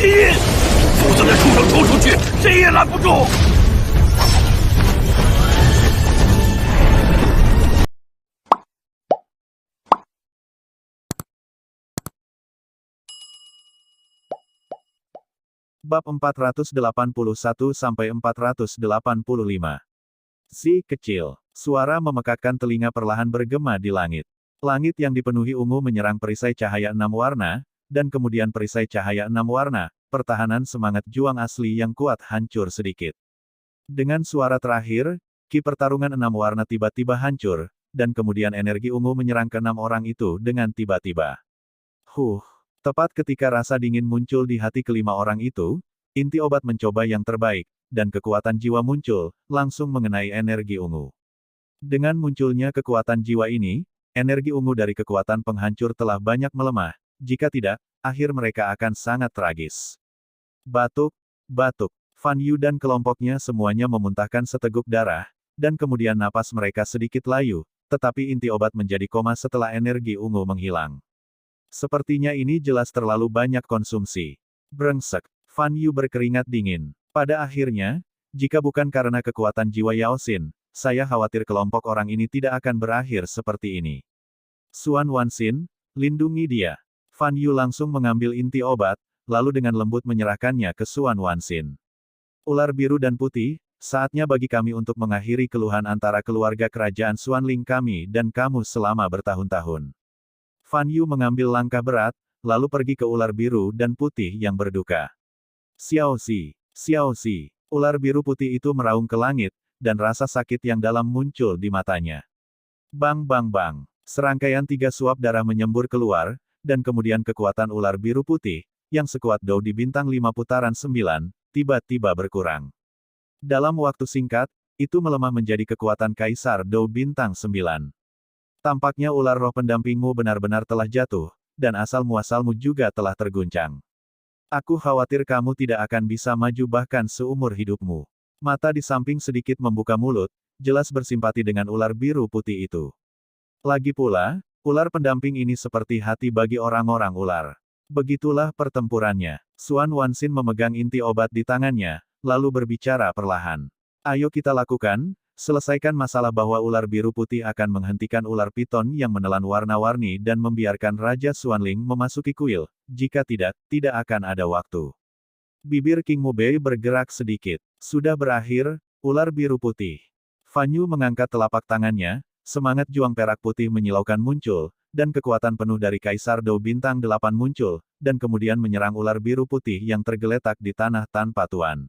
印，否则那畜生冲出去，谁也拦不住。Bab 481-485. Si kecil. Suara memekakkan telinga perlahan bergema di langit. Langit yang dipenuhi ungu menyerang perisai cahaya 6 warna, dan kemudian perisai cahaya 6 warna, pertahanan semangat juang asli yang kuat hancur sedikit. Dengan suara terakhir, ki pertarungan 6 warna tiba-tiba hancur, dan kemudian energi ungu menyerang ke 6 orang itu dengan tiba-tiba. Tepat ketika rasa dingin muncul di hati kelima orang itu, inti obat mencoba yang terbaik, dan kekuatan jiwa muncul, langsung mengenai energi ungu. Dengan munculnya kekuatan jiwa ini, energi ungu dari kekuatan penghancur telah banyak melemah, jika tidak, akhir mereka akan sangat tragis. Batuk, batuk. Fan Yu dan kelompoknya semuanya memuntahkan seteguk darah, dan kemudian napas mereka sedikit layu, tetapi inti obat menjadi koma setelah energi ungu menghilang. Sepertinya ini jelas terlalu banyak konsumsi. Brengsek. Fan Yu berkeringat dingin. Pada akhirnya, jika bukan karena kekuatan jiwa Yao Xin, saya khawatir kelompok orang ini tidak akan berakhir seperti ini. Xuan Wanxin, lindungi dia. Fan Yu langsung mengambil inti obat, lalu dengan lembut menyerahkannya ke Xuan Wanxin. Ular biru dan putih, saatnya bagi kami untuk mengakhiri keluhan antara keluarga kerajaan Xuanling kami dan kamu selama bertahun-tahun. Fan Yu mengambil langkah berat, lalu pergi ke ular biru dan putih yang berduka. Xiao Xi. Ular biru putih itu meraung ke langit, dan rasa sakit yang dalam muncul di matanya. Bang bang bang. Serangkaian 3 suap darah menyembur keluar, dan kemudian kekuatan ular biru putih, yang sekuat Dou di bintang 5 putaran 9, tiba-tiba berkurang. Dalam waktu singkat, itu melemah menjadi kekuatan Kaisar Dou bintang 9. Tampaknya ular roh pendampingmu benar-benar telah jatuh, dan asal-muasalmu juga telah terguncang. Aku khawatir kamu tidak akan bisa maju bahkan seumur hidupmu. Mata di samping sedikit membuka mulut, jelas bersimpati dengan ular biru putih itu. Lagi pula, ular pendamping ini seperti hati bagi orang-orang ular. Begitulah pertempurannya. Xuan Wanxin memegang inti obat di tangannya, lalu berbicara perlahan. Ayo kita lakukan. Selesaikan masalah bahwa ular biru putih akan menghentikan ular piton yang menelan warna-warni dan membiarkan Raja Xuanling memasuki kuil, jika tidak, tidak akan ada waktu. Bibir King Mubei bergerak sedikit. Sudah berakhir, ular biru putih. Fan Yu mengangkat telapak tangannya, semangat juang perak putih menyilaukan muncul, dan kekuatan penuh dari Kaisar Dou bintang 8 muncul, dan kemudian menyerang ular biru putih yang tergeletak di tanah tanpa tuan.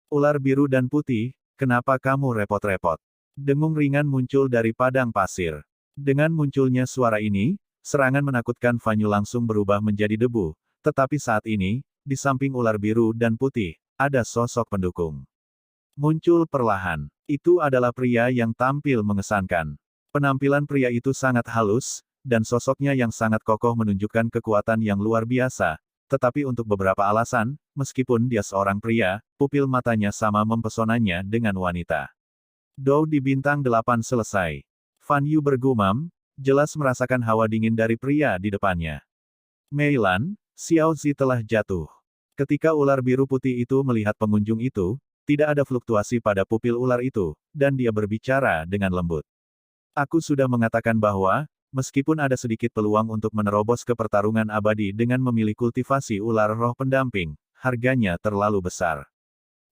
Ular biru dan putih, kenapa kamu repot-repot? Dengung ringan muncul dari padang pasir. Dengan munculnya suara ini, serangan menakutkan Fan Yu langsung berubah menjadi debu, tetapi saat ini, di samping ular biru dan putih, ada sosok pendukung. Muncul perlahan. Itu adalah pria yang tampil mengesankan. Penampilan pria itu sangat halus, dan sosoknya yang sangat kokoh menunjukkan kekuatan yang luar biasa, tetapi untuk beberapa alasan, meskipun dia seorang pria, pupil matanya sama mempesonanya dengan wanita. Dou di bintang 8 selesai. Fan Yu bergumam, jelas merasakan hawa dingin dari pria di depannya. Meilan, Xiao Zi telah jatuh. Ketika ular biru putih itu melihat pengunjung itu, tidak ada fluktuasi pada pupil ular itu, dan dia berbicara dengan lembut. Aku sudah mengatakan bahwa, meskipun ada sedikit peluang untuk menerobos ke pertarungan abadi dengan memilih kultivasi ular roh pendamping, harganya terlalu besar.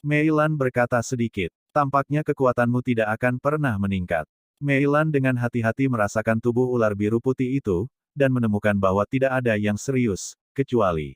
Meilan berkata sedikit, tampaknya kekuatanmu tidak akan pernah meningkat. Meilan dengan hati-hati merasakan tubuh ular biru putih itu, dan menemukan bahwa tidak ada yang serius, kecuali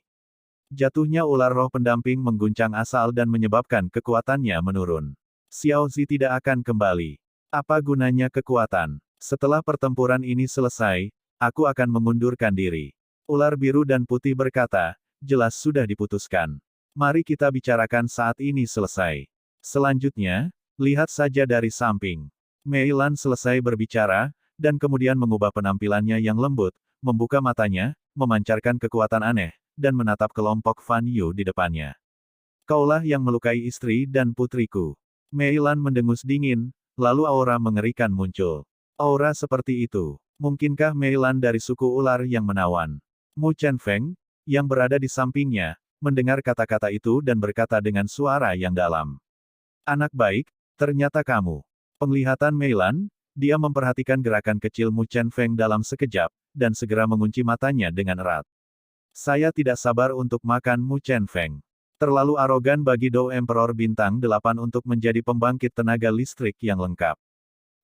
jatuhnya ular roh pendamping mengguncang asal dan menyebabkan kekuatannya menurun. Xiao Zi tidak akan kembali. Apa gunanya kekuatan? Setelah pertempuran ini selesai, aku akan mengundurkan diri. Ular biru dan putih berkata, jelas sudah diputuskan. Mari kita bicarakan saat ini selesai. Selanjutnya, lihat saja dari samping. Meilan selesai berbicara, dan kemudian mengubah penampilannya yang lembut, membuka matanya, memancarkan kekuatan aneh, dan menatap kelompok Fan Yu di depannya. Kaulah yang melukai istri dan putriku. Meilan mendengus dingin, lalu aura mengerikan muncul. Aura seperti itu. Mungkinkah Meilan dari suku ular yang menawan? Mu Chen Feng, yang berada di sampingnya, mendengar kata-kata itu dan berkata dengan suara yang dalam. Anak baik, ternyata kamu. Penglihatan Meilan, dia memperhatikan gerakan kecil Mu Chen Feng dalam sekejap, dan segera mengunci matanya dengan erat. Saya tidak sabar untuk makan Mu Chen Feng. Terlalu arogan bagi Dou Emperor Bintang 8 untuk menjadi pembangkit tenaga listrik yang lengkap.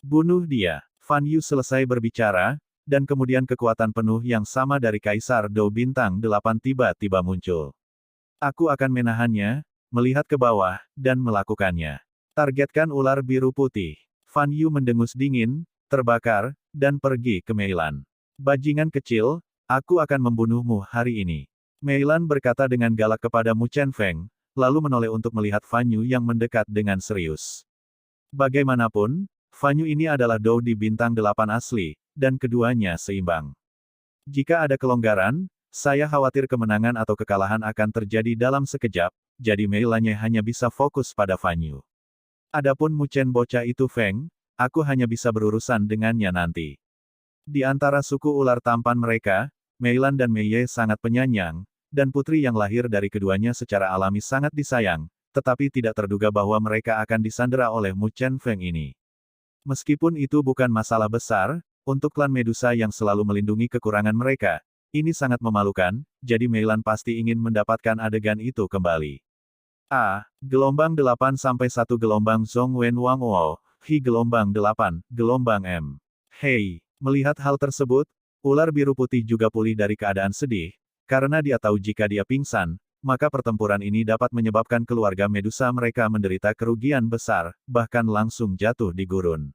Bunuh dia. Fan Yu selesai berbicara, dan kemudian kekuatan penuh yang sama dari Kaisar Dou Bintang 8 tiba-tiba muncul. Aku akan menahannya, melihat ke bawah, dan melakukannya. Targetkan ular biru putih. Fan Yu mendengus dingin, terbakar, dan pergi ke Meilan. Bajingan kecil, aku akan membunuhmu hari ini. Meilan berkata dengan galak kepada Mu Chen Feng, lalu menoleh untuk melihat Fan Yu yang mendekat dengan serius. Bagaimanapun, Fan Yu ini adalah Dou di Bintang 8 asli, dan keduanya seimbang. Jika ada kelonggaran, saya khawatir kemenangan atau kekalahan akan terjadi dalam sekejap, jadi Meilannya hanya bisa fokus pada Fan Yu. Adapun Mu Chen bocah itu Feng, aku hanya bisa berurusan dengannya nanti. Di antara suku ular tampan mereka, Meilan dan Mei Ye sangat penyayang, dan putri yang lahir dari keduanya secara alami sangat disayang, tetapi tidak terduga bahwa mereka akan disandera oleh Mu Chen Feng ini. Meskipun itu bukan masalah besar, untuk klan Medusa yang selalu melindungi kekurangan mereka, ini sangat memalukan, jadi Meilan pasti ingin mendapatkan adegan itu kembali. Gelombang 8 sampai 1 gelombang Zhong Wen Wang Wo, Hi gelombang 8, gelombang M. Hei, melihat hal tersebut, ular biru putih juga pulih dari keadaan sedih, karena dia tahu jika dia pingsan, maka pertempuran ini dapat menyebabkan keluarga Medusa mereka menderita kerugian besar, bahkan langsung jatuh di gurun.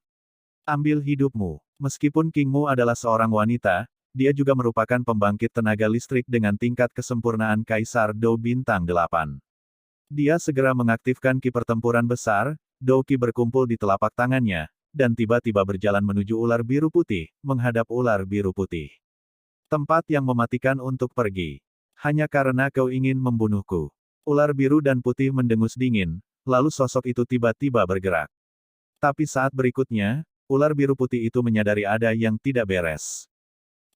Ambil hidupmu. Meskipun King Mu adalah seorang wanita, dia juga merupakan pembangkit tenaga listrik dengan tingkat kesempurnaan Kaisar Dou Bintang 8. Dia segera mengaktifkan ki pertempuran besar, Dou Qi berkumpul di telapak tangannya, dan tiba-tiba berjalan menuju ular biru putih, menghadap ular biru putih. Tempat yang mematikan untuk pergi. Hanya karena kau ingin membunuhku. Ular biru dan putih mendengus dingin, lalu sosok itu tiba-tiba bergerak. Tapi saat berikutnya, ular biru putih itu menyadari ada yang tidak beres.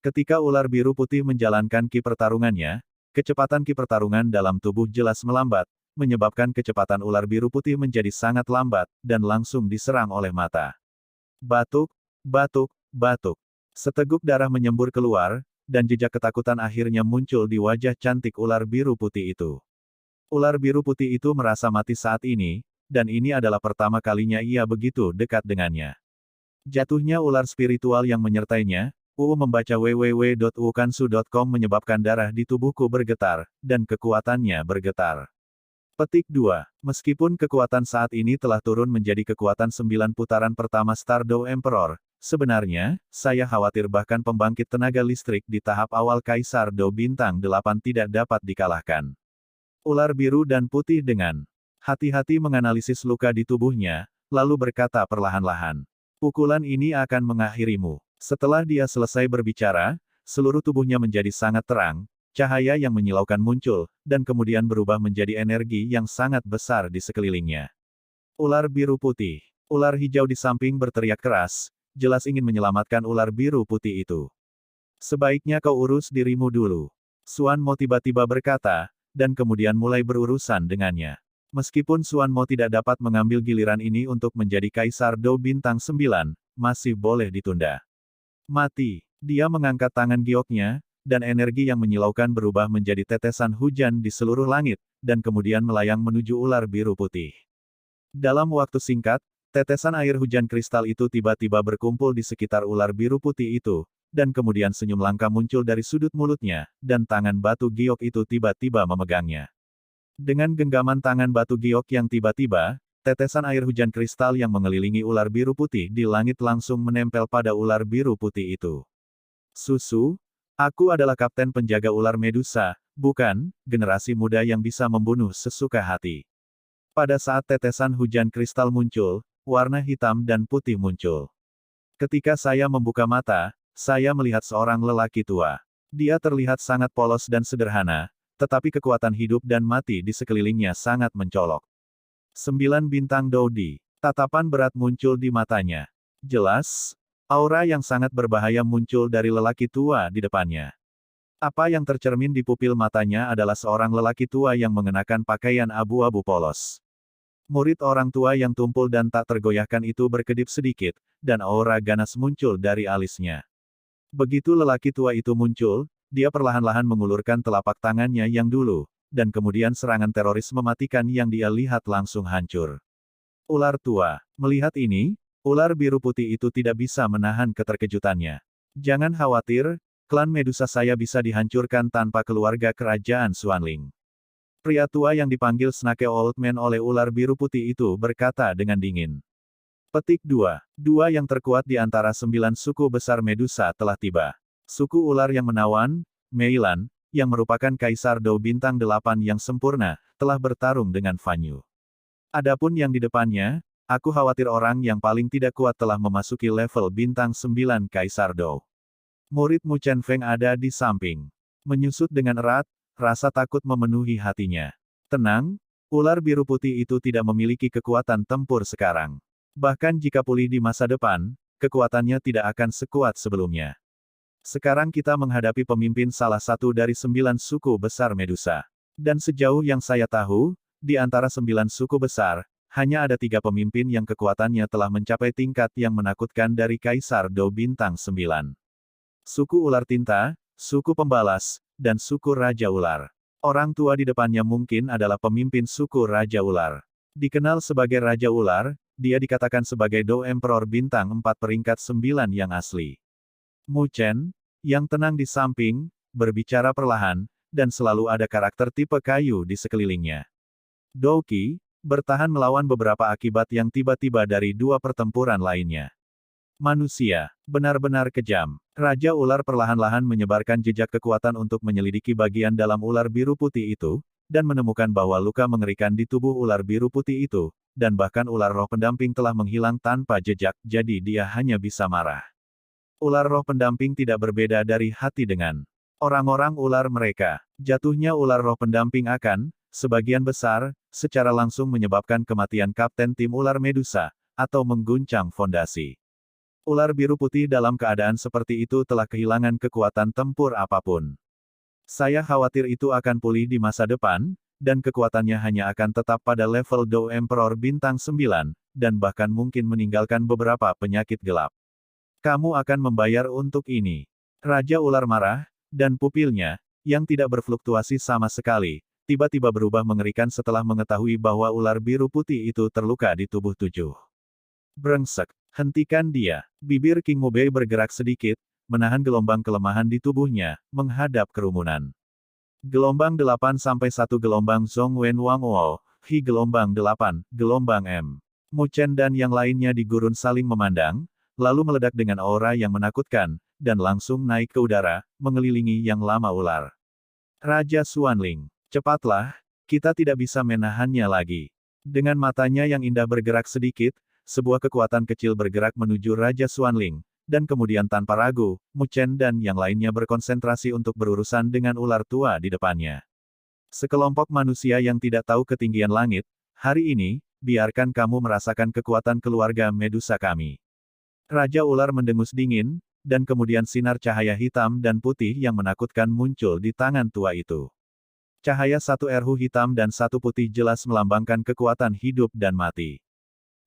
Ketika ular biru putih menjalankan ki pertarungannya, kecepatan ki pertarungan dalam tubuh jelas melambat, menyebabkan kecepatan ular biru putih menjadi sangat lambat, dan langsung diserang oleh mata. Batuk, batuk, batuk. Seteguk darah menyembur keluar, dan jejak ketakutan akhirnya muncul di wajah cantik ular biru putih itu. Ular biru putih itu merasa mati saat ini, dan ini adalah pertama kalinya ia begitu dekat dengannya. Jatuhnya ular spiritual yang menyertainya, membaca www.wukansu.com menyebabkan darah di tubuhku bergetar, dan kekuatannya bergetar. Petik 2. Meskipun kekuatan saat ini telah turun menjadi kekuatan 9 putaran pertama Star Dou Emperor, sebenarnya, saya khawatir bahkan pembangkit tenaga listrik di tahap awal Kaisar Dou Bintang 8 tidak dapat dikalahkan. Ular biru dan putih dengan hati-hati menganalisis luka di tubuhnya, lalu berkata perlahan-lahan. Pukulan ini akan mengakhirimu. Setelah dia selesai berbicara, seluruh tubuhnya menjadi sangat terang, cahaya yang menyilaukan muncul, dan kemudian berubah menjadi energi yang sangat besar di sekelilingnya. Ular biru putih. Ular hijau di samping berteriak keras, jelas ingin menyelamatkan ular biru putih itu. Sebaiknya kau urus dirimu dulu. Xuan Mo tiba-tiba berkata, dan kemudian mulai berurusan dengannya. Meskipun Xuan Mo tidak dapat mengambil giliran ini untuk menjadi Kaisar Dou Bintang 9, masih boleh ditunda. Mati. Dia mengangkat tangan gioknya, dan energi yang menyilaukan berubah menjadi tetesan hujan di seluruh langit, dan kemudian melayang menuju ular biru putih. Dalam waktu singkat, tetesan air hujan kristal itu tiba-tiba berkumpul di sekitar ular biru putih itu, dan kemudian senyum langka muncul dari sudut mulutnya, dan tangan batu giok itu tiba-tiba memegangnya. Dengan genggaman tangan batu giok yang tiba-tiba, tetesan air hujan kristal yang mengelilingi ular biru putih di langit langsung menempel pada ular biru putih itu. Susu, aku adalah kapten penjaga ular Medusa, bukan generasi muda yang bisa membunuh sesuka hati. Pada saat tetesan hujan kristal muncul, warna hitam dan putih muncul. Ketika saya membuka mata, saya melihat seorang lelaki tua. Dia terlihat sangat polos dan sederhana, tetapi kekuatan hidup dan mati di sekelilingnya sangat mencolok. 9 bintang Dodi. Tatapan berat muncul di matanya. Jelas, aura yang sangat berbahaya muncul dari lelaki tua di depannya. Apa yang tercermin di pupil matanya adalah seorang lelaki tua yang mengenakan pakaian abu-abu polos. Murid orang tua yang tumpul dan tak tergoyahkan itu berkedip sedikit, dan aura ganas muncul dari alisnya. Begitu lelaki tua itu muncul, dia perlahan-lahan mengulurkan telapak tangannya yang dulu, dan kemudian serangan teroris mematikan yang dia lihat langsung hancur. Ular tua. Melihat ini, ular biru putih itu tidak bisa menahan keterkejutannya. Jangan khawatir, klan Medusa saya bisa dihancurkan tanpa keluarga kerajaan Xuanling. Pria tua yang dipanggil Snake Old Man oleh ular biru putih itu berkata dengan dingin. Petik 2. Dua yang terkuat di antara 9 suku besar Medusa telah tiba. Suku ular yang menawan, Meilan, yang merupakan Kaisar Dou Bintang 8 yang sempurna, telah bertarung dengan Fanyu. Adapun yang di depannya, aku khawatir orang yang paling tidak kuat telah memasuki level Bintang 9 Kaisar Dou. Murid Mu Chen Feng ada di samping. Menyusut dengan erat, rasa takut memenuhi hatinya. Tenang, ular biru putih itu tidak memiliki kekuatan tempur sekarang. Bahkan jika pulih di masa depan, kekuatannya tidak akan sekuat sebelumnya. Sekarang kita menghadapi pemimpin salah satu dari 9 suku besar Medusa. Dan sejauh yang saya tahu, di antara 9 suku besar, hanya ada 3 pemimpin yang kekuatannya telah mencapai tingkat yang menakutkan dari Kaisar Dou Bintang 9. Suku Ular Tinta, suku Pembalas, dan suku Raja Ular. Orang tua di depannya mungkin adalah pemimpin suku Raja Ular. Dikenal sebagai Raja Ular, dia dikatakan sebagai Dou Emperor Bintang 4 peringkat 9 yang asli. Mu Chen, yang tenang di samping, berbicara perlahan, dan selalu ada karakter tipe kayu di sekelilingnya. Dou Qi, bertahan melawan beberapa akibat yang tiba-tiba dari 2 pertempuran lainnya. Manusia, benar-benar kejam. Raja Ular perlahan-lahan menyebarkan jejak kekuatan untuk menyelidiki bagian dalam ular biru putih itu, dan menemukan bahwa luka mengerikan di tubuh ular biru putih itu, dan bahkan ular roh pendamping telah menghilang tanpa jejak, jadi dia hanya bisa marah. Ular roh pendamping tidak berbeda dari hati dengan orang-orang ular mereka. Jatuhnya ular roh pendamping akan, sebagian besar, secara langsung menyebabkan kematian Kapten Tim Ular Medusa, atau mengguncang fondasi. Ular biru putih dalam keadaan seperti itu telah kehilangan kekuatan tempur apapun. Saya khawatir itu akan pulih di masa depan, dan kekuatannya hanya akan tetap pada level Dou Emperor Bintang 9, dan bahkan mungkin meninggalkan beberapa penyakit gelap. Kamu akan membayar untuk ini. Raja Ular marah, dan pupilnya, yang tidak berfluktuasi sama sekali, tiba-tiba berubah mengerikan setelah mengetahui bahwa ular biru putih itu terluka di tubuh 7. Brengsek, hentikan dia. Bibir King Mubei bergerak sedikit, menahan gelombang kelemahan di tubuhnya, menghadap kerumunan. Gelombang 8 sampai 1 gelombang Zhong Wen Wang Wo, Hi gelombang 8, gelombang M. Mu Chen dan yang lainnya di gurun saling memandang, lalu meledak dengan aura yang menakutkan, dan langsung naik ke udara, mengelilingi yang lama ular. Raja Xuanling, cepatlah, kita tidak bisa menahannya lagi. Dengan matanya yang indah bergerak sedikit, sebuah kekuatan kecil bergerak menuju Raja Xuanling, dan kemudian tanpa ragu, Mu Chen dan yang lainnya berkonsentrasi untuk berurusan dengan ular tua di depannya. Sekelompok manusia yang tidak tahu ketinggian langit, hari ini, biarkan kamu merasakan kekuatan keluarga Medusa kami. Raja Ular mendengus dingin, dan kemudian sinar cahaya hitam dan putih yang menakutkan muncul di tangan tua itu. Cahaya satu erhu hitam dan satu putih jelas melambangkan kekuatan hidup dan mati.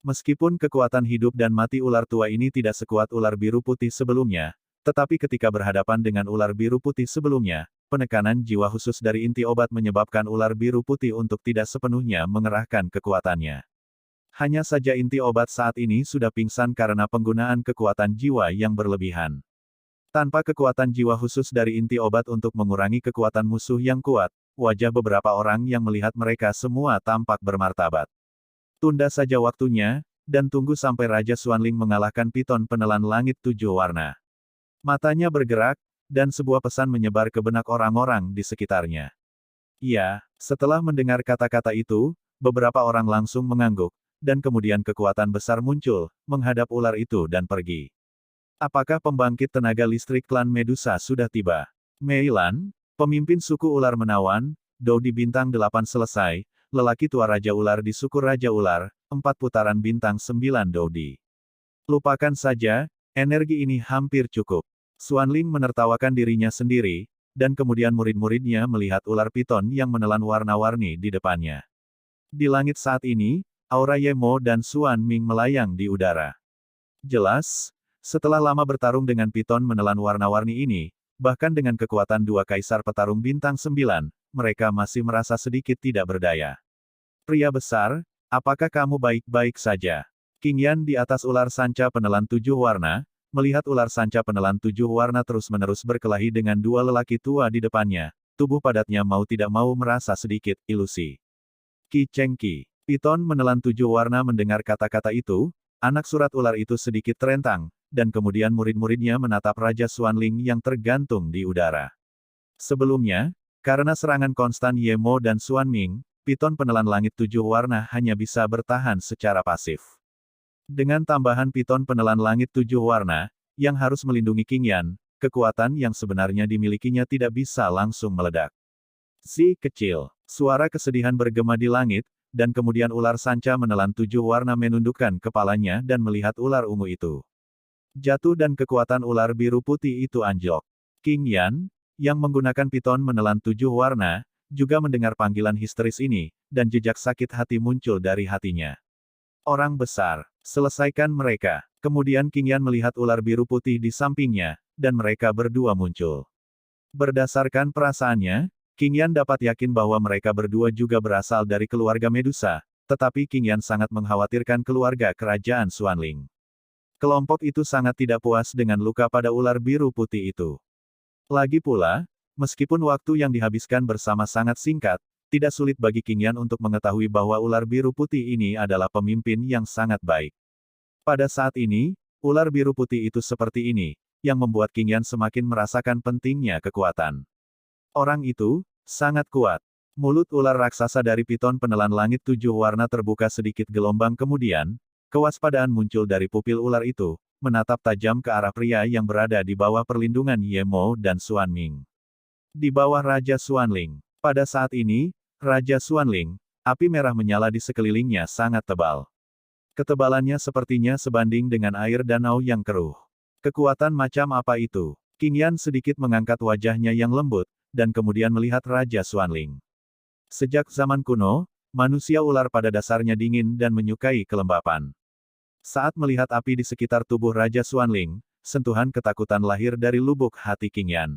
Meskipun kekuatan hidup dan mati ular tua ini tidak sekuat ular biru putih sebelumnya, tetapi ketika berhadapan dengan ular biru putih sebelumnya, penekanan jiwa khusus dari inti obat menyebabkan ular biru putih untuk tidak sepenuhnya mengerahkan kekuatannya. Hanya saja inti obat saat ini sudah pingsan karena penggunaan kekuatan jiwa yang berlebihan. Tanpa kekuatan jiwa khusus dari inti obat untuk mengurangi kekuatan musuh yang kuat, wajah beberapa orang yang melihat mereka semua tampak bermartabat. Tunda saja waktunya, dan tunggu sampai Raja Xuanling mengalahkan piton penelan langit 7 warna. Matanya bergerak, dan sebuah pesan menyebar ke benak orang-orang di sekitarnya. Ya, setelah mendengar kata-kata itu, beberapa orang langsung mengangguk, dan kemudian kekuatan besar muncul, menghadap ular itu dan pergi. Apakah pembangkit tenaga listrik klan Medusa sudah tiba? Meilan, pemimpin suku ular menawan, Dou di bintang 8 selesai, lelaki tua Raja Ular di suku Raja Ular, 4 putaran bintang 9 Dou di. Lupakan saja, energi ini hampir cukup. Xuanling menertawakan dirinya sendiri, dan kemudian murid-muridnya melihat ular piton yang menelan warna-warni di depannya. Di langit saat ini, aura Ye Mo dan Xuan Ming melayang di udara. Jelas, setelah lama bertarung dengan piton menelan warna-warni ini, bahkan dengan kekuatan dua kaisar petarung bintang 9, mereka masih merasa sedikit tidak berdaya. Pria besar, apakah kamu baik-baik saja? King Yan di atas ular sanca penelan 7 warna, melihat ular sanca penelan 7 warna terus-menerus berkelahi dengan dua lelaki tua di depannya, tubuh padatnya mau tidak mau merasa sedikit ilusi. Qi Cheng Qi, piton menelan 7 warna mendengar kata-kata itu, anak surat ular itu sedikit terentang, dan kemudian murid-muridnya menatap Raja Xuanling yang tergantung di udara. Sebelumnya, karena serangan konstan Ye Mo dan Xuan Ming, piton penelan langit 7 warna hanya bisa bertahan secara pasif. Dengan tambahan piton penelan langit 7 warna, yang harus melindungi King Yan, kekuatan yang sebenarnya dimilikinya tidak bisa langsung meledak. Si kecil, suara kesedihan bergema di langit, dan kemudian ular sanca menelan 7 warna menundukkan kepalanya dan melihat ular ungu itu. Jatuh dan kekuatan ular biru putih itu anjlok. King Yan, yang menggunakan piton menelan 7 warna, juga mendengar panggilan histeris ini, dan jejak sakit hati muncul dari hatinya. Orang besar, selesaikan mereka. Kemudian King Yan melihat ular biru putih di sampingnya, dan mereka berdua muncul. Berdasarkan perasaannya, King Yan dapat yakin bahwa mereka berdua juga berasal dari keluarga Medusa, tetapi King Yan sangat mengkhawatirkan keluarga kerajaan Xuanling. Kelompok itu sangat tidak puas dengan luka pada ular biru putih itu. Lagi pula, meskipun waktu yang dihabiskan bersama sangat singkat, tidak sulit bagi King Yan untuk mengetahui bahwa ular biru putih ini adalah pemimpin yang sangat baik. Pada saat ini, ular biru putih itu seperti ini, yang membuat King Yan semakin merasakan pentingnya kekuatan. Orang itu, sangat kuat. Mulut ular raksasa dari piton penelan langit 7 warna terbuka sedikit gelombang kemudian, kewaspadaan muncul dari pupil ular itu, menatap tajam ke arah pria yang berada di bawah perlindungan Ye Mo dan Xuan Ming. Di bawah Raja Xuanling. Pada saat ini, Raja Xuanling, api merah menyala di sekelilingnya sangat tebal. Ketebalannya sepertinya sebanding dengan air danau yang keruh. Kekuatan macam apa itu? King Yan sedikit mengangkat wajahnya yang lembut, dan kemudian melihat Raja Xuanling. Sejak zaman kuno, manusia ular pada dasarnya dingin dan menyukai kelembapan. Saat melihat api di sekitar tubuh Raja Xuanling, sentuhan ketakutan lahir dari lubuk hati King Yan.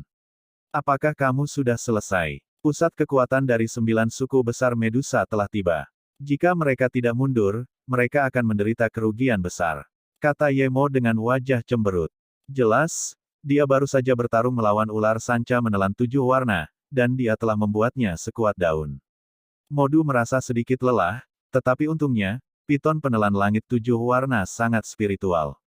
Apakah kamu sudah selesai? Pusat kekuatan dari 9 suku besar Medusa telah tiba. Jika mereka tidak mundur, mereka akan menderita kerugian besar. Kata Ye Mo dengan wajah cemberut. Jelas, dia baru saja bertarung melawan ular sanca menelan 7 warna, dan dia telah membuatnya sekuat daun. Modu merasa sedikit lelah, tetapi untungnya, piton penelan langit 7 warna sangat spiritual.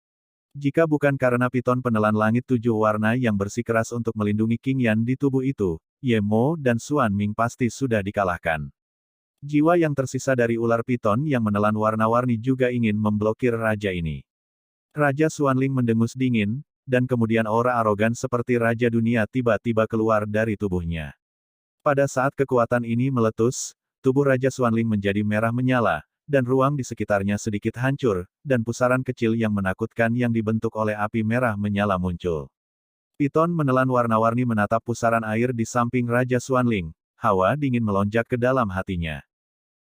Jika bukan karena piton penelan langit 7 warna yang bersikeras untuk melindungi King Yan di tubuh itu, Ye Mo dan Xuan Ming pasti sudah dikalahkan. Jiwa yang tersisa dari ular piton yang menelan warna-warni juga ingin memblokir raja ini. Raja Xuanling mendengus dingin, dan kemudian aura arogan seperti raja dunia tiba-tiba keluar dari tubuhnya. Pada saat kekuatan ini meletus, tubuh Raja Xuanling menjadi merah menyala, dan ruang di sekitarnya sedikit hancur, dan pusaran kecil yang menakutkan yang dibentuk oleh api merah menyala muncul. Piton menelan warna-warni menatap pusaran air di samping Raja Xuanling, hawa dingin melonjak ke dalam hatinya.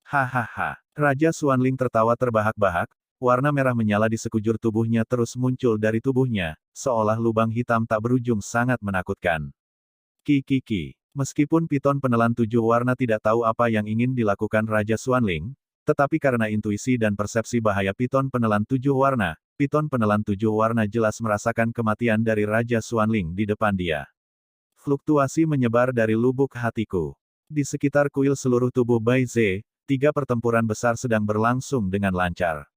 Hahaha, Raja Xuanling tertawa terbahak-bahak, warna merah menyala di sekujur tubuhnya terus muncul dari tubuhnya, seolah lubang hitam tak berujung sangat menakutkan. Ki. Meskipun piton penelan 7 warna tidak tahu apa yang ingin dilakukan Raja Xuanling, tetapi karena intuisi dan persepsi bahaya piton penelan 7 warna, piton penelan 7 warna jelas merasakan kematian dari Raja Xuanling di depan dia. Fluktuasi menyebar dari lubuk hatiku. Di sekitar kuil seluruh tubuh Bai Ze, 3 pertempuran besar sedang berlangsung dengan lancar.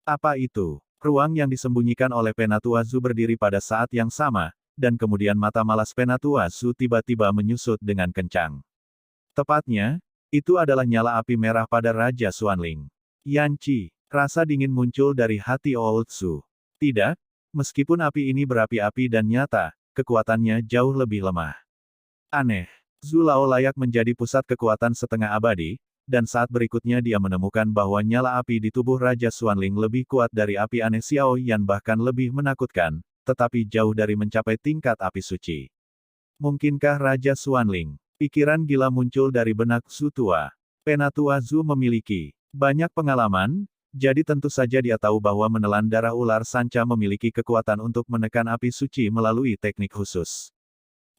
Apa itu? Ruang yang disembunyikan oleh Penatua Zhu berdiri pada saat yang sama, dan kemudian mata malas Penatua Zhu tiba-tiba menyusut dengan kencang. Tepatnya, itu adalah nyala api merah pada Raja Xuanling. Yanqi. Rasa dingin muncul dari hati Old Zhu. Tidak, meskipun api ini berapi-api dan nyata, kekuatannya jauh lebih lemah. Aneh. Zhu Lao layak menjadi pusat kekuatan setengah abadi, dan saat berikutnya dia menemukan bahwa nyala api di tubuh Raja Xuanling lebih kuat dari api aneh Xiao Yan bahkan lebih menakutkan, tetapi jauh dari mencapai tingkat api suci. Mungkinkah Raja Xuanling? Pikiran gila muncul dari benak Zhu tua. Penatua Zhu memiliki banyak pengalaman, jadi tentu saja dia tahu bahwa menelan darah ular sanca memiliki kekuatan untuk menekan api suci melalui teknik khusus.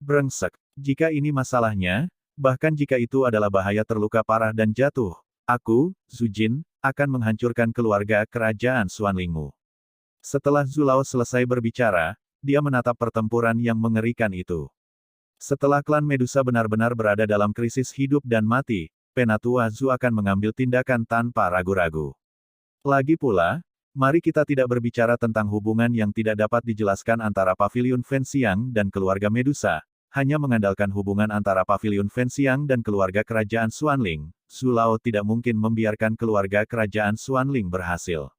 Brengsek. Jika ini masalahnya, bahkan jika itu adalah bahaya terluka parah dan jatuh, aku, Zhu Jin, akan menghancurkan keluarga kerajaan Xuanlingmu. Setelah Zhu Lao selesai berbicara, dia menatap pertempuran yang mengerikan itu. Setelah klan Medusa benar-benar berada dalam krisis hidup dan mati, Penatua Zhu akan mengambil tindakan tanpa ragu-ragu. Lagi pula, mari kita tidak berbicara tentang hubungan yang tidak dapat dijelaskan antara Paviliun Fenxiang dan keluarga Medusa, hanya mengandalkan hubungan antara Paviliun Fenxiang dan keluarga kerajaan Xuanling, Zhu Lao tidak mungkin membiarkan keluarga kerajaan Xuanling berhasil.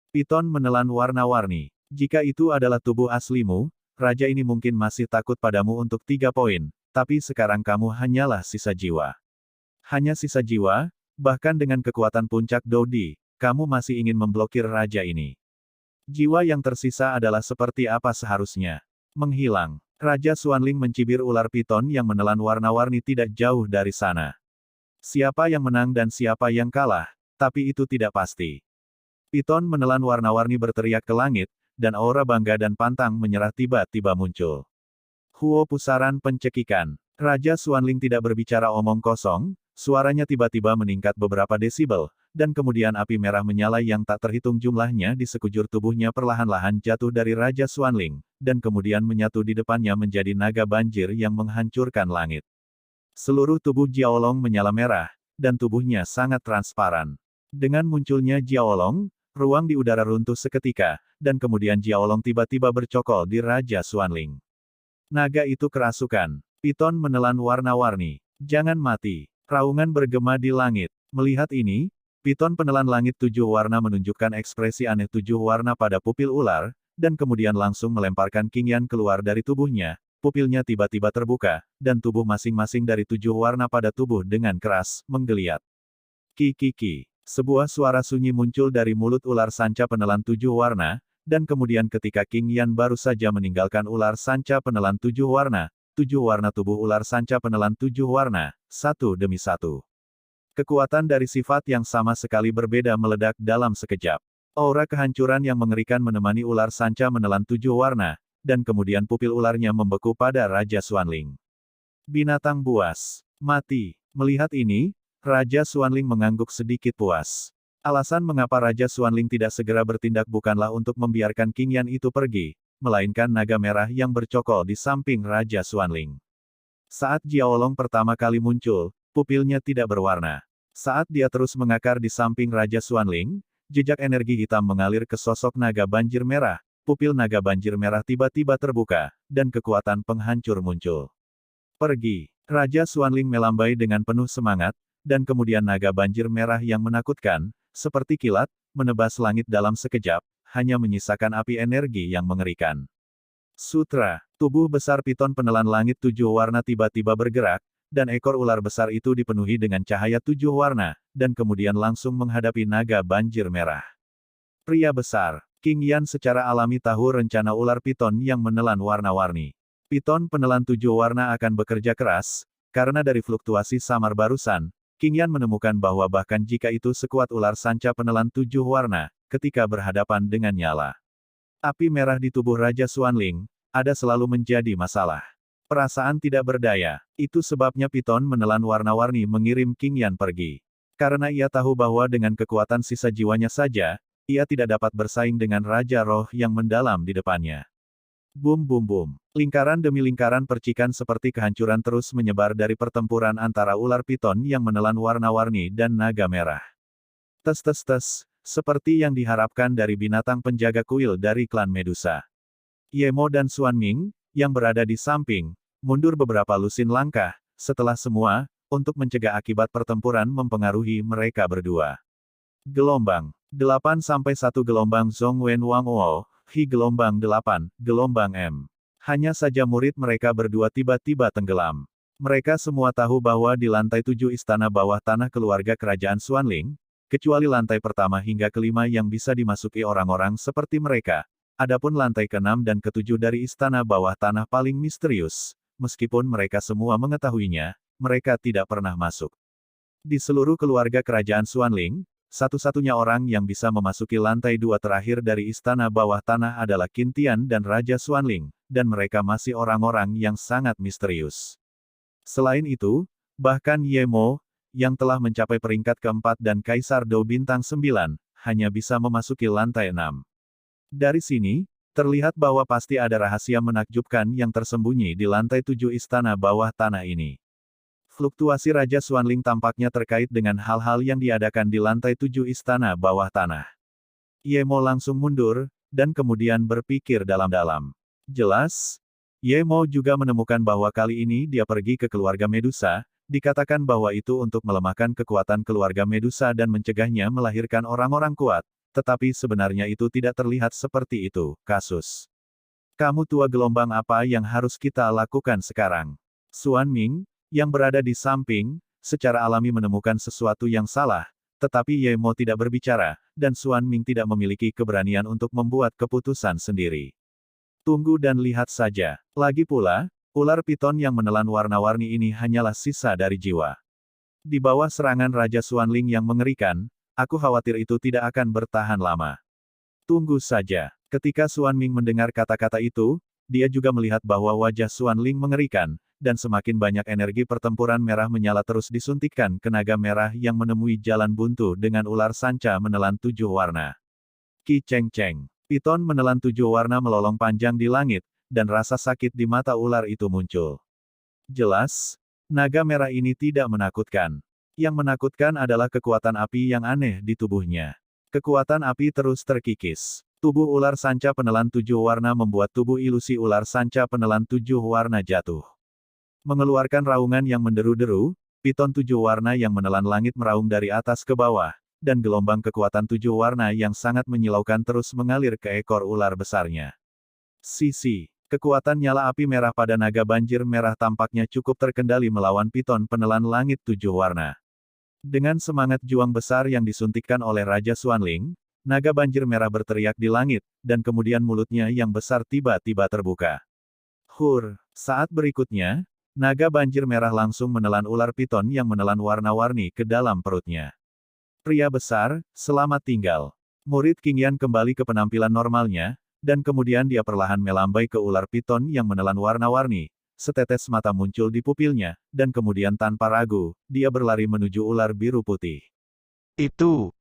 Piton menelan warna-warni. Jika itu adalah tubuh aslimu, raja ini mungkin masih takut padamu untuk 3 poin, tapi sekarang kamu hanyalah sisa jiwa. Hanya sisa jiwa, bahkan dengan kekuatan puncak Dodi, kamu masih ingin memblokir raja ini. Jiwa yang tersisa adalah seperti apa seharusnya? Menghilang. Raja Xuanling mencibir ular piton yang menelan warna-warni tidak jauh dari sana. Siapa yang menang dan siapa yang kalah, tapi itu tidak pasti. Piton menelan warna-warni berteriak ke langit, dan aura bangga dan pantang menyerah tiba-tiba muncul. Huo pusaran pencekikan. Raja Xuanling tidak berbicara omong kosong, suaranya tiba-tiba meningkat beberapa desibel, dan kemudian api merah menyala yang tak terhitung jumlahnya di sekujur tubuhnya perlahan-lahan jatuh dari Raja Xuanling, dan kemudian menyatu di depannya menjadi naga banjir yang menghancurkan langit. Seluruh tubuh Jiaolong menyala merah, dan tubuhnya sangat transparan. Dengan munculnya Jiaolong, ruang di udara runtuh seketika, dan kemudian Jiaolong tiba-tiba bercokol di Raja Xuanling. Naga itu kerasukan. Piton menelan warna-warni. Jangan mati. Raungan bergema di langit. Melihat ini, Piton penelan langit 7 warna menunjukkan ekspresi aneh 7 warna pada pupil ular, dan kemudian langsung melemparkan Qingyan keluar dari tubuhnya. Pupilnya tiba-tiba terbuka, dan tubuh masing-masing dari 7 warna pada tubuh dengan keras, menggeliat. Ki. Sebuah suara sunyi muncul dari mulut ular sanca penelan 7 warna, dan kemudian ketika Qingyan baru saja meninggalkan ular sanca penelan 7 warna, 7 warna tubuh ular sanca penelan 7 warna, satu demi satu. Kekuatan dari sifat yang sama sekali berbeda meledak dalam sekejap. Aura kehancuran yang mengerikan menemani ular sanca menelan 7 warna, dan kemudian pupil ularnya membeku pada Raja Xuanling. Binatang buas. Mati. Melihat ini, Raja Xuanling mengangguk sedikit puas. Alasan mengapa Raja Xuanling tidak segera bertindak bukanlah untuk membiarkan Qingyan itu pergi, melainkan naga merah yang bercokol di samping Raja Xuanling. Saat Jiaolong pertama kali muncul, pupilnya tidak berwarna. Saat dia terus mengakar di samping Raja Xuanling, jejak energi hitam mengalir ke sosok naga banjir merah, pupil naga banjir merah tiba-tiba terbuka, dan kekuatan penghancur muncul. Pergi. Raja Xuanling melambai dengan penuh semangat, dan kemudian naga banjir merah yang menakutkan, seperti kilat, menebas langit dalam sekejap, hanya menyisakan api energi yang mengerikan. Sutra. Tubuh besar piton penelan langit 7 warna tiba-tiba bergerak, dan ekor ular besar itu dipenuhi dengan cahaya 7 warna, dan kemudian langsung menghadapi naga banjir merah. Pria besar. Qingyan secara alami tahu rencana ular piton yang menelan warna-warni. Piton penelan 7 warna akan bekerja keras, karena dari fluktuasi samar barusan, Qingyan menemukan bahwa bahkan jika itu sekuat ular sanca penelan 7 warna, ketika berhadapan dengan nyala api merah di tubuh Raja Xuanling, ada selalu menjadi masalah. Perasaan tidak berdaya. Itu sebabnya Piton menelan warna-warni mengirim Qingyan pergi. Karena ia tahu bahwa dengan kekuatan sisa jiwanya saja, ia tidak dapat bersaing dengan Raja Roh yang mendalam di depannya. Bum bum bum. Lingkaran demi lingkaran percikan seperti kehancuran terus menyebar dari pertempuran antara ular piton yang menelan warna-warni dan naga merah. Tes tes tes, seperti yang diharapkan dari binatang penjaga kuil dari klan Medusa. Yemo dan Xuan Ming, yang berada di samping, mundur beberapa lusin langkah, setelah semua, untuk mencegah akibat pertempuran mempengaruhi mereka berdua. Gelombang 8-1 gelombang Zhong Wen Wang Wo, Hi gelombang 8, gelombang M. Hanya saja murid mereka berdua tiba-tiba tenggelam. Mereka semua tahu bahwa di lantai 7 istana bawah tanah keluarga kerajaan Xuanling, kecuali lantai pertama hingga kelima yang bisa dimasuki orang-orang seperti mereka, adapun lantai ke-6 dan ke-7 dari istana bawah tanah paling misterius, meskipun mereka semua mengetahuinya, mereka tidak pernah masuk. Di seluruh keluarga kerajaan Xuanling, satu-satunya orang yang bisa memasuki lantai 2 terakhir dari istana bawah tanah adalah Qin Tian dan Raja Xuanling, dan mereka masih orang-orang yang sangat misterius. Selain itu, bahkan Ye Mo, yang telah mencapai peringkat keempat dan Kaisar Dou bintang 9, hanya bisa memasuki lantai 6. Dari sini, terlihat bahwa pasti ada rahasia menakjubkan yang tersembunyi di lantai 7 istana bawah tanah ini. Fluktuasi Raja Xuanling tampaknya terkait dengan hal-hal yang diadakan di lantai 7 istana bawah tanah. Ye Mo langsung mundur, dan kemudian berpikir dalam-dalam. Jelas, Ye Mo juga menemukan bahwa kali ini dia pergi ke keluarga Medusa, dikatakan bahwa itu untuk melemahkan kekuatan keluarga Medusa dan mencegahnya melahirkan orang-orang kuat, tetapi sebenarnya itu tidak terlihat seperti itu, kasus. Kamu tua gelombang apa yang harus kita lakukan sekarang? Xuan Ming, yang berada di samping, secara alami menemukan sesuatu yang salah, tetapi Ye Mo tidak berbicara, dan Xuan Ming tidak memiliki keberanian untuk membuat keputusan sendiri. Tunggu dan lihat saja. Lagi pula, ular piton yang menelan warna-warni ini hanyalah sisa dari jiwa. Di bawah serangan Raja Xuanling yang mengerikan, aku khawatir itu tidak akan bertahan lama. Tunggu saja. Ketika Xuan Ming mendengar kata-kata itu, dia juga melihat bahwa wajah Xuanling mengerikan, dan semakin banyak energi pertempuran merah menyala terus disuntikkan ke naga merah yang menemui jalan buntu dengan ular sanca menelan 7 warna. Ki Cheng Cheng. Piton menelan 7 warna melolong panjang di langit, dan rasa sakit di mata ular itu muncul. Jelas, naga merah ini tidak menakutkan. Yang menakutkan adalah kekuatan api yang aneh di tubuhnya. Kekuatan api terus terkikis. Tubuh ular sanca penelan 7 warna membuat tubuh ilusi ular sanca penelan 7 warna jatuh. Mengeluarkan raungan yang menderu-deru, piton 7 warna yang menelan langit meraung dari atas ke bawah, dan gelombang kekuatan 7 warna yang sangat menyilaukan terus mengalir ke ekor ular besarnya. Sisi, kekuatan nyala api merah pada naga banjir merah tampaknya cukup terkendali melawan piton penelan langit 7 warna. Dengan semangat juang besar yang disuntikkan oleh Raja Xuanling, naga banjir merah berteriak di langit, dan kemudian mulutnya yang besar tiba-tiba terbuka. Hur, saat berikutnya, naga banjir merah langsung menelan ular piton yang menelan warna-warni ke dalam perutnya. Pria besar, selamat tinggal. Murid Qing Yan kembali ke penampilan normalnya, dan kemudian dia perlahan melambai ke ular piton yang menelan warna-warni. Setetes mata muncul di pupilnya, dan kemudian tanpa ragu, dia berlari menuju ular biru putih. Itu,